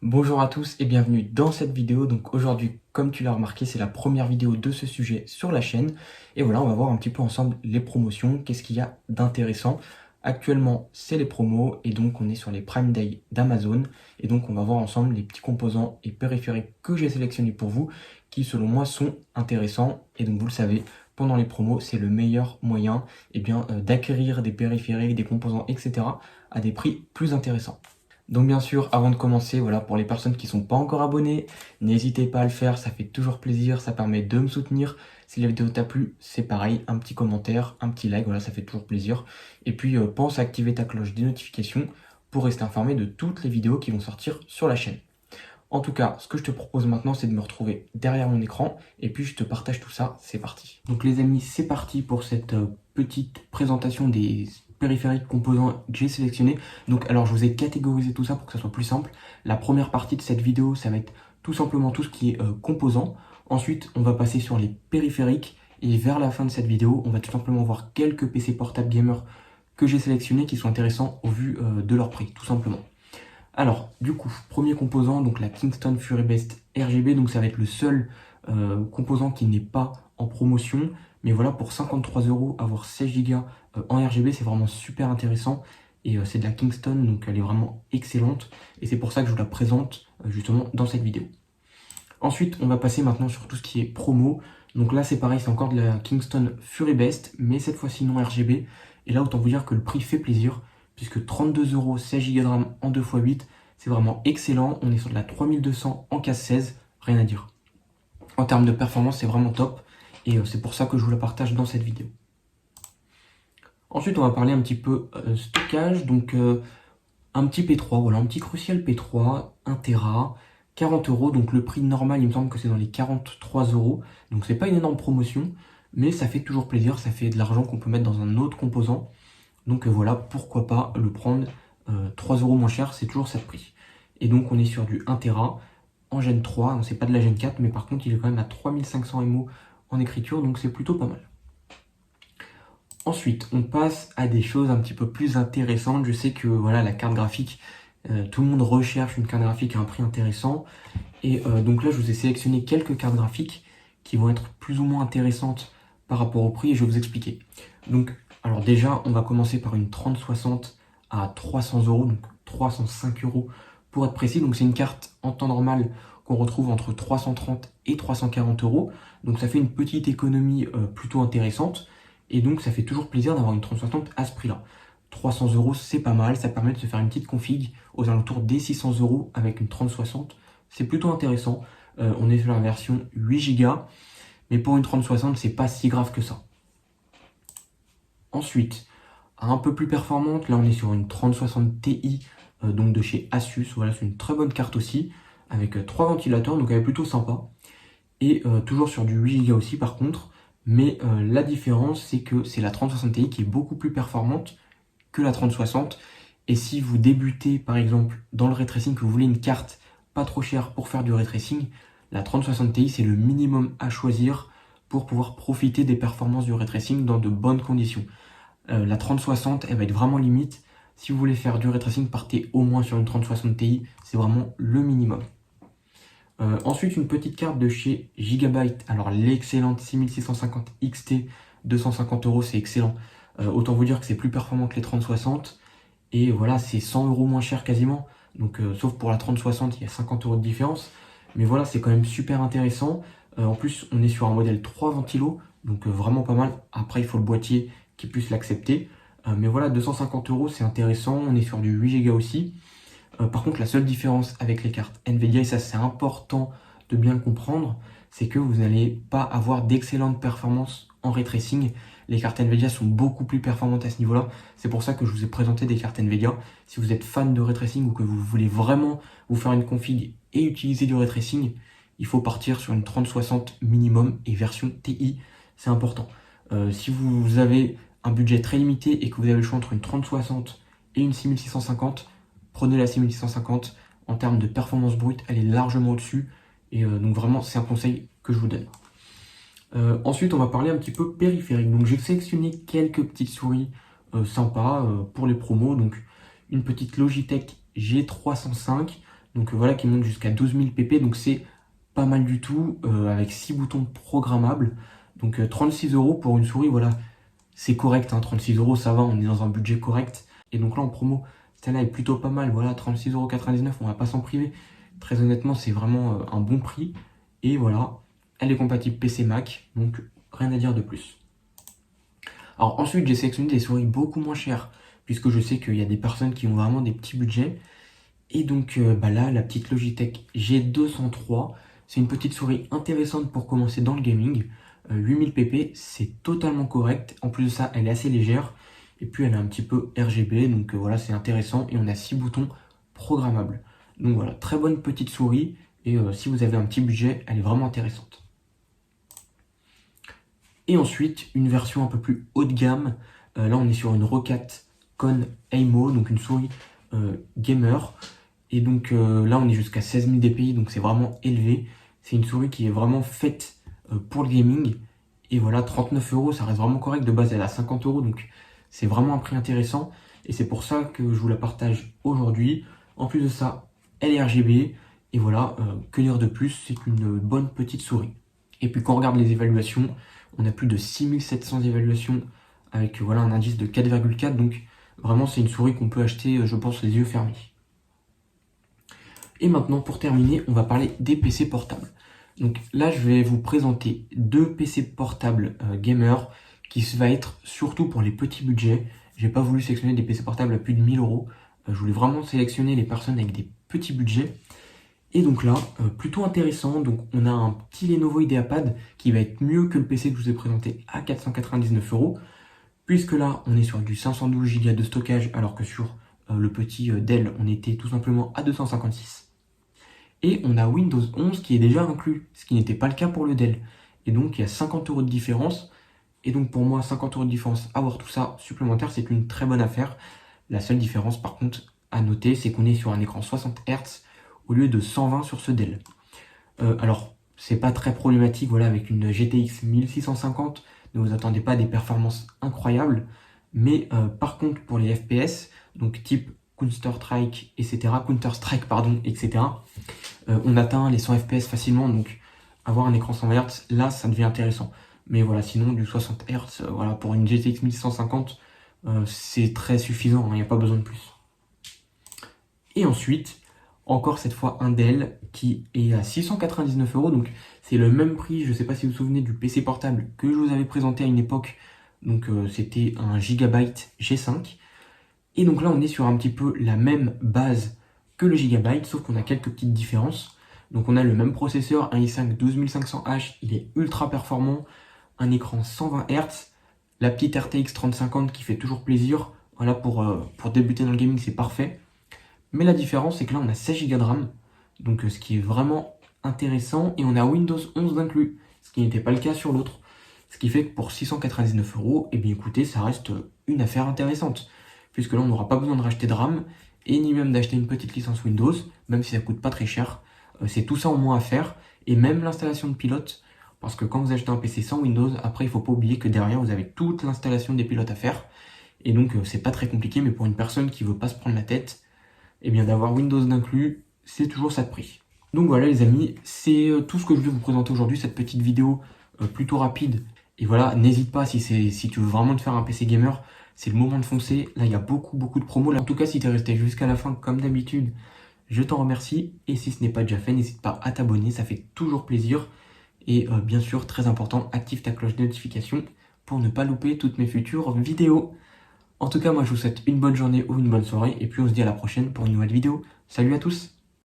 Bonjour à tous et bienvenue dans cette vidéo. Donc aujourd'hui, comme tu l'as remarqué, c'est la première vidéo de ce sujet sur la chaîne. Et voilà, on va voir un petit peu ensemble les promotions, qu'est-ce qu'il y a d'intéressant. Actuellement, c'est les promos et donc on est sur les Prime Day d'Amazon. Et donc on va voir ensemble les petits composants et périphériques que j'ai sélectionnés pour vous, qui selon moi sont intéressants. Et donc vous le savez, pendant les promos, c'est le meilleur moyen d'acquérir des périphériques, des composants, etc. à des prix plus intéressants. Donc bien sûr, avant de commencer, voilà, pour les personnes qui ne sont pas encore abonnées, n'hésitez pas à le faire, ça fait toujours plaisir, ça permet de me soutenir. Si la vidéo t'a plu, c'est pareil, un petit commentaire, un petit like, voilà, ça fait toujours plaisir. Et puis pense à activer ta cloche des notifications pour rester informé de toutes les vidéos qui vont sortir sur la chaîne. En tout cas, ce que je te propose maintenant, c'est de me retrouver derrière mon écran et puis je te partage tout ça, c'est parti. Donc les amis, c'est parti pour cette petite présentation des périphériques composants que j'ai sélectionnés. Donc alors je vous ai catégorisé tout ça pour que ça soit plus simple. La première partie de cette vidéo, ça va être tout simplement tout ce qui est composants. Ensuite, on va passer sur les périphériques et vers la fin de cette vidéo, on va tout simplement voir quelques PC portables gamer que j'ai sélectionnés qui sont intéressants au vu de leur prix, tout simplement. Alors, du coup, premier composant, donc la Kingston FuryBest RGB, donc ça va être le seul composant qui n'est pas en promotion. Mais voilà, pour 53 €, avoir 16 Go en RGB, c'est vraiment super intéressant. Et c'est de la Kingston, donc elle est vraiment excellente. Et c'est pour ça que je vous la présente justement dans cette vidéo. Ensuite, on va passer maintenant sur tout ce qui est promo. Donc là, c'est pareil, c'est encore de la Kingston FuryBest, mais cette fois-ci non RGB. Et là, autant vous dire que le prix fait plaisir, puisque 32 €, 16 Go de RAM en 2x8, c'est vraiment excellent. On est sur de la 3200 en case 16, rien à dire. En termes de performance, c'est vraiment top. Et c'est pour ça que je vous la partage dans cette vidéo. Ensuite, on va parler un petit peu stockage. Donc, un petit P3, voilà, un petit Crucial P3, 1 Tera, 40 €. Donc, le prix normal, il me semble que c'est dans les 43 €. Donc, c'est pas une énorme promotion, mais ça fait toujours plaisir. Ça fait de l'argent qu'on peut mettre dans un autre composant. Donc, voilà, pourquoi pas le prendre 3 € moins cher, c'est toujours ça de prix. Et donc, on est sur du 1 Tera en Gen 3. C'est pas de la Gen 4, mais par contre, il est quand même à 3500 MO en écriture, donc c'est plutôt pas mal. Ensuite, on passe à des choses un petit peu plus intéressantes. Je sais que voilà, la carte graphique, tout le monde recherche une carte graphique à un prix intéressant. Et donc là, je vous ai sélectionné quelques cartes graphiques qui vont être plus ou moins intéressantes par rapport au prix et je vais vous expliquer. Donc, alors déjà, on va commencer par une 3060 à 300 €, donc 305 € pour être précis. Donc c'est une carte en temps normal qu'on retrouve entre 330 et 340 €. Donc ça fait une petite économie plutôt intéressante. Et donc ça fait toujours plaisir d'avoir une 3060 à ce prix-là. 300 €, c'est pas mal, ça permet de se faire une petite config aux alentours des 600 € avec une 3060. C'est plutôt intéressant. On est sur la version 8 Go, mais pour une 3060, c'est pas si grave que ça. Ensuite, un peu plus performante, là on est sur une 3060 Ti, donc de chez Asus. Voilà, c'est une très bonne carte aussi, avec 3 ventilateurs, donc elle est plutôt sympa. Et toujours sur du 8 Go aussi par contre. Mais la différence, c'est que c'est la 3060 Ti qui est beaucoup plus performante que la 3060. Et si vous débutez, par exemple, dans le ray tracing, que vous voulez une carte pas trop chère pour faire du ray tracing, la 3060 Ti, c'est le minimum à choisir pour pouvoir profiter des performances du ray tracing dans de bonnes conditions. La 3060, elle va être vraiment limite. Si vous voulez faire du ray tracing, partez au moins sur une 3060 Ti, c'est vraiment le minimum. Ensuite, une petite carte de chez Gigabyte. Alors, l'excellente 6650 XT, 250 €, c'est excellent. Autant vous dire que c'est plus performant que les 3060. Et voilà, c'est 100 € moins cher quasiment. Donc, sauf pour la 3060, il y a 50 € de différence. Mais voilà, c'est quand même super intéressant. En plus, on est sur un modèle 3 ventilos. Donc, vraiment pas mal. Après, il faut le boîtier qui puisse l'accepter. Mais voilà, 250 €, c'est intéressant. On est sur du 8 Go aussi. Par contre, la seule différence avec les cartes Nvidia, et ça c'est important de bien comprendre, c'est que vous n'allez pas avoir d'excellentes performances en ray tracing. Les cartes Nvidia sont beaucoup plus performantes à ce niveau-là. C'est pour ça que je vous ai présenté des cartes Nvidia. Si vous êtes fan de ray tracing ou que vous voulez vraiment vous faire une config et utiliser du ray tracing, il faut partir sur une 3060 minimum et version TI, c'est important. Si vous avez un budget très limité et que vous avez le choix entre une 3060 et une 6650, prenez la 6650. En termes de performance brute, elle est largement au-dessus. Et donc vraiment, c'est un conseil que je vous donne. Ensuite, on va parler un petit peu périphérique. Donc j'ai sélectionné quelques petites souris sympas pour les promos. Donc une petite Logitech G305. Donc voilà, qui monte jusqu'à 12 000 pp, donc c'est pas mal du tout, avec 6 boutons programmables. Donc 36 € pour une souris, voilà, c'est correct, hein, 36 € ça va, on est dans un budget correct. Et donc là en promo, celle-là est plutôt pas mal, voilà, 36,99 €, on va pas s'en priver. Très honnêtement, c'est vraiment un bon prix. Et voilà, elle est compatible PC Mac, donc rien à dire de plus. Alors ensuite, j'ai sélectionné des souris beaucoup moins chères, puisque je sais qu'il y a des personnes qui ont vraiment des petits budgets. Et donc là, la petite Logitech G203, c'est une petite souris intéressante pour commencer dans le gaming. 8000 pp, c'est totalement correct. En plus de ça, elle est assez légère. Et puis elle est un petit peu RGB, donc voilà, c'est intéressant. Et on a 6 boutons programmables. Donc voilà, très bonne petite souris. Et si vous avez un petit budget, elle est vraiment intéressante. Et ensuite, une version un peu plus haut de gamme. Là, on est sur une Rocat Con Aimo, donc une souris gamer. Et donc là, on est jusqu'à 16 000 dpi, donc c'est vraiment élevé. C'est une souris qui est vraiment faite pour le gaming. Et voilà, 39 €, ça reste vraiment correct. De base, elle est à 50 €, donc c'est vraiment un prix intéressant. Et c'est pour ça que je vous la partage aujourd'hui. En plus de ça, elle est RGB. Et voilà, que dire de plus, c'est une bonne petite souris. Et puis quand on regarde les évaluations, on a plus de 6700 évaluations avec voilà, un indice de 4,4. Donc vraiment, c'est une souris qu'on peut acheter, je pense, les yeux fermés. Et maintenant, pour terminer, on va parler des PC portables. Donc là, je vais vous présenter deux PC portables gamer qui va être surtout pour les petits budgets. J'ai pas voulu sélectionner des PC portables à plus de 1000 €. Je voulais vraiment sélectionner les personnes avec des petits budgets. Et donc là, plutôt intéressant. Donc on a un petit Lenovo IdeaPad qui va être mieux que le PC que je vous ai présenté à 499 €. Puisque là, on est sur du 512 Go de stockage, alors que sur le petit Dell, on était tout simplement à 256. Et on a Windows 11 qui est déjà inclus, ce qui n'était pas le cas pour le Dell. Et donc il y a 50 € de différence. Et donc pour moi, 50 € de différence, avoir tout ça supplémentaire, c'est une très bonne affaire. La seule différence par contre à noter, c'est qu'on est sur un écran 60 Hz au lieu de 120 sur ce Dell. Alors, c'est pas très problématique, voilà, avec une GTX 1650, ne vous attendez pas à des performances incroyables. Mais par contre, pour les FPS, donc type Counter-Strike, etc., on atteint les 100 FPS facilement, donc avoir un écran 120 Hz, là, ça devient intéressant. Mais voilà, sinon, du 60 Hz, voilà, pour une GTX 1150, c'est très suffisant, il n'y a pas besoin de plus. Et ensuite, encore cette fois un Dell qui est à 699 €, donc c'est le même prix, je ne sais pas si vous vous souvenez du PC portable que je vous avais présenté à une époque, donc c'était un Gigabyte G5. Et donc là, on est sur un petit peu la même base que le Gigabyte, sauf qu'on a quelques petites différences. Donc on a le même processeur, un i5 12500H, il est ultra performant, un écran 120 Hz, la petite RTX 3050 qui fait toujours plaisir. Voilà, pour débuter dans le gaming, c'est parfait. Mais la différence, c'est que là, on a 16 Go de RAM, donc ce qui est vraiment intéressant, et on a Windows 11 inclus, ce qui n'était pas le cas sur l'autre. Ce qui fait que pour 699 €, eh bien écoutez, ça reste une affaire intéressante, puisque là, on n'aura pas besoin de racheter de RAM, et ni même d'acheter une petite licence Windows, même si ça coûte pas très cher. C'est tout ça en moins à faire, et même l'installation de pilotes, parce que quand vous achetez un PC sans Windows, après, il ne faut pas oublier que derrière, vous avez toute l'installation des pilotes à faire, et donc c'est pas très compliqué, mais pour une personne qui veut pas se prendre la tête, et bien d'avoir Windows d'inclus, c'est toujours ça de prix. Donc voilà les amis, c'est tout ce que je vais vous présenter aujourd'hui, cette petite vidéo plutôt rapide. Et voilà, n'hésite pas si tu veux vraiment te faire un PC gamer, c'est le moment de foncer. Là, il y a beaucoup de promos. Là, en tout cas, si tu es resté jusqu'à la fin, comme d'habitude, je t'en remercie. Et si ce n'est pas déjà fait, n'hésite pas à t'abonner, ça fait toujours plaisir. Et bien sûr, très important, active ta cloche de notification pour ne pas louper toutes mes futures vidéos. En tout cas, moi je vous souhaite une bonne journée ou une bonne soirée, et puis on se dit à la prochaine pour une nouvelle vidéo. Salut à tous!